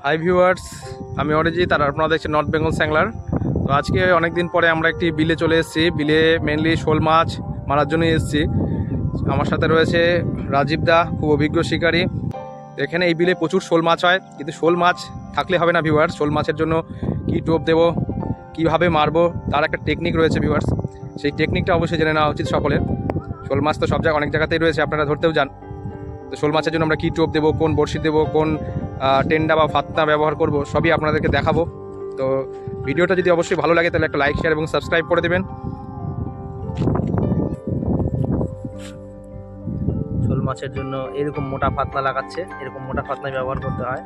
Hi viewers, আমি অরিজিৎ আর আপনারা দেখছেন নর্থ বেঙ্গল স্যাংলার। তো আজকে অনেক দিন পরে আমরা একটি বিলে চলে এসেছি। বিলে মেনলি শোল মাছ মারার জন্য এসেছি। আমার সাথে রয়েছে রাজীব দা, খুব অভিজ্ঞ শিকারী। এখানে এই বিলে প্রচুর শোল মাছ হয়, কিন্তু শোল মাছ থাকলে হবে না ভিউয়ার্স। শোল মাছের জন্য কী টোপ দেবো, কীভাবে মারবো, তার একটা টেকনিক রয়েছে ভিউয়ার্স। সেই টেকনিকটা অবশ্যই জেনে নেওয়া উচিত সকলের। শোল মাছ তো সব জায়গায় অনেক জায়গাতেই রয়েছে, আপনারা ধরতেও যান। তো শোল মাছের জন্য আমরা কী টোপ দেবো, কোন বড়শি দেবো, কোন টেন্ডা বা ফাতনা ব্যবহার করব, সবই আপনাদেরকে দেখাবো। তো ভিডিওটা যদি অবশ্যই ভালো লাগে তাহলে একটা লাইক, শেয়ার এবং সাবস্ক্রাইব করে দেবেন। শোল মাছের জন্য এরকম মোটা ফাতনা লাগাচ্ছে, এরকম মোটা ফাতনা ব্যবহার করতে হয়।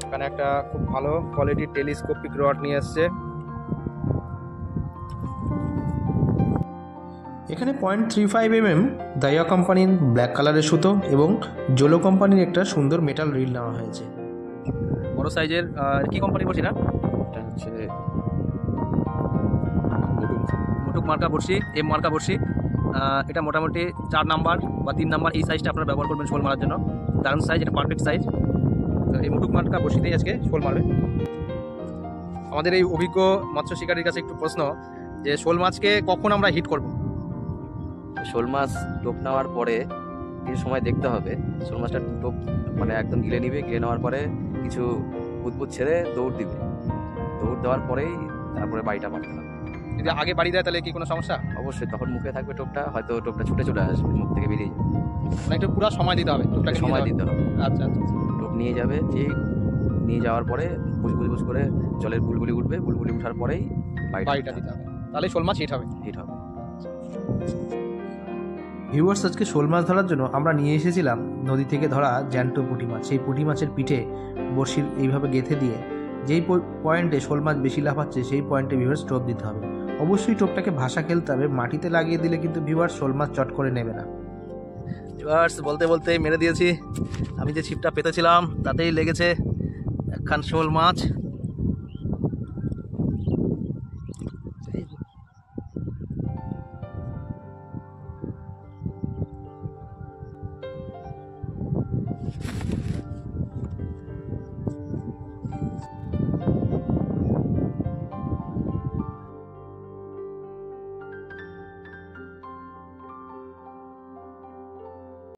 এখানে একটা খুব ভালো কোয়ালিটির টেলিস্কোপিক রড নিয়ে এসছে। এখানে 0.35 mm দাইয়া কোম্পানির ব্ল্যাক কালারের সুতো এবং জোলো কোম্পানির একটা সুন্দর মেটাল রিল নেওয়া হয়েছে। বড় সাইজের কি কোম্পানি বলছি না, এটা হচ্ছে মুটুক মার্কা বড়শি, এম মার্কা বড়শি। এটা মোটামুটি 4 নাম্বার বা 3 নাম্বার এই সাইজটা আপনারা ব্যবহার করবেন শোল মারার জন্য। দারুণ সাইজ, এটা পারফেক্ট সাইজ। তো এই মুটুক মার্কা বড়শিতেই আজকে শোল মারবে। আমাদের এই অভিজ্ঞ মৎস্য শিকারীর কাছে একটু প্রশ্ন, যে শোল মাছকে কখন আমরা হিট করব? শোল মাছ টোপ নেওয়ার পরে কিছু সময় দেখতে হবে। শোল মাছটা টোপ মানে একদম গিলে নিবে, গিলে নেওয়ার পরে কিছু বুদবুদ ছেড়ে দৌড় দিবে। দৌড় দেওয়ার পরেই তারপরে বাড়িটা মারতে হবে। যদি আগে বাড়ি দেয় তাহলে কি কোনো সমস্যা? অবশ্যই তখন মুখে থাকবে টোপটা, হয়তো টোপটা ছুটে চলে আসবে, মুখ থেকে বেরিয়ে যাবে। মানে একটু পুরো সময় দিতে হবে, টোপটাকে সময় দিতে হবে। আচ্ছা আচ্ছা। টোপ নিয়ে যাবে, ঠিক নিয়ে যাওয়ার পরে বুঝ করে জলের বুলবুলি উঠবে, বুলবুলি উঠার পরেই বাড়িটা দিতে হবে, তাহলে শোল মাছ হিট হবে। হিট হবে। ভিউয়ার্স, আজকে শোল মাছ ধরার জন্য আমরা নিয়ে এসেছিলাম নদী থেকে ধরা জ্যান্ত পুঁটি মাছ। সেই পুঁটি মাছের পিঠে বড়শির এইভাবে গেঁথে দিয়ে যেই পয়েন্টে শোল মাছ বেশি লাফাচ্ছে সেই পয়েন্টে ভিউয়ার্স টোপ দিতে হবে। অবশ্যই টোপটাকে ভাসা খেলতে হবে, মাটিতে লাগিয়ে দিলে কিন্তু ভিউয়ার্স শোল মাছ চট করে নেবে না। ভিউয়ার্স, বলতে বলতে মেরে দিয়েছি। আমি যে ছিপটা পেতেছিলাম তাতেই লেগেছে একখান শোল মাছ।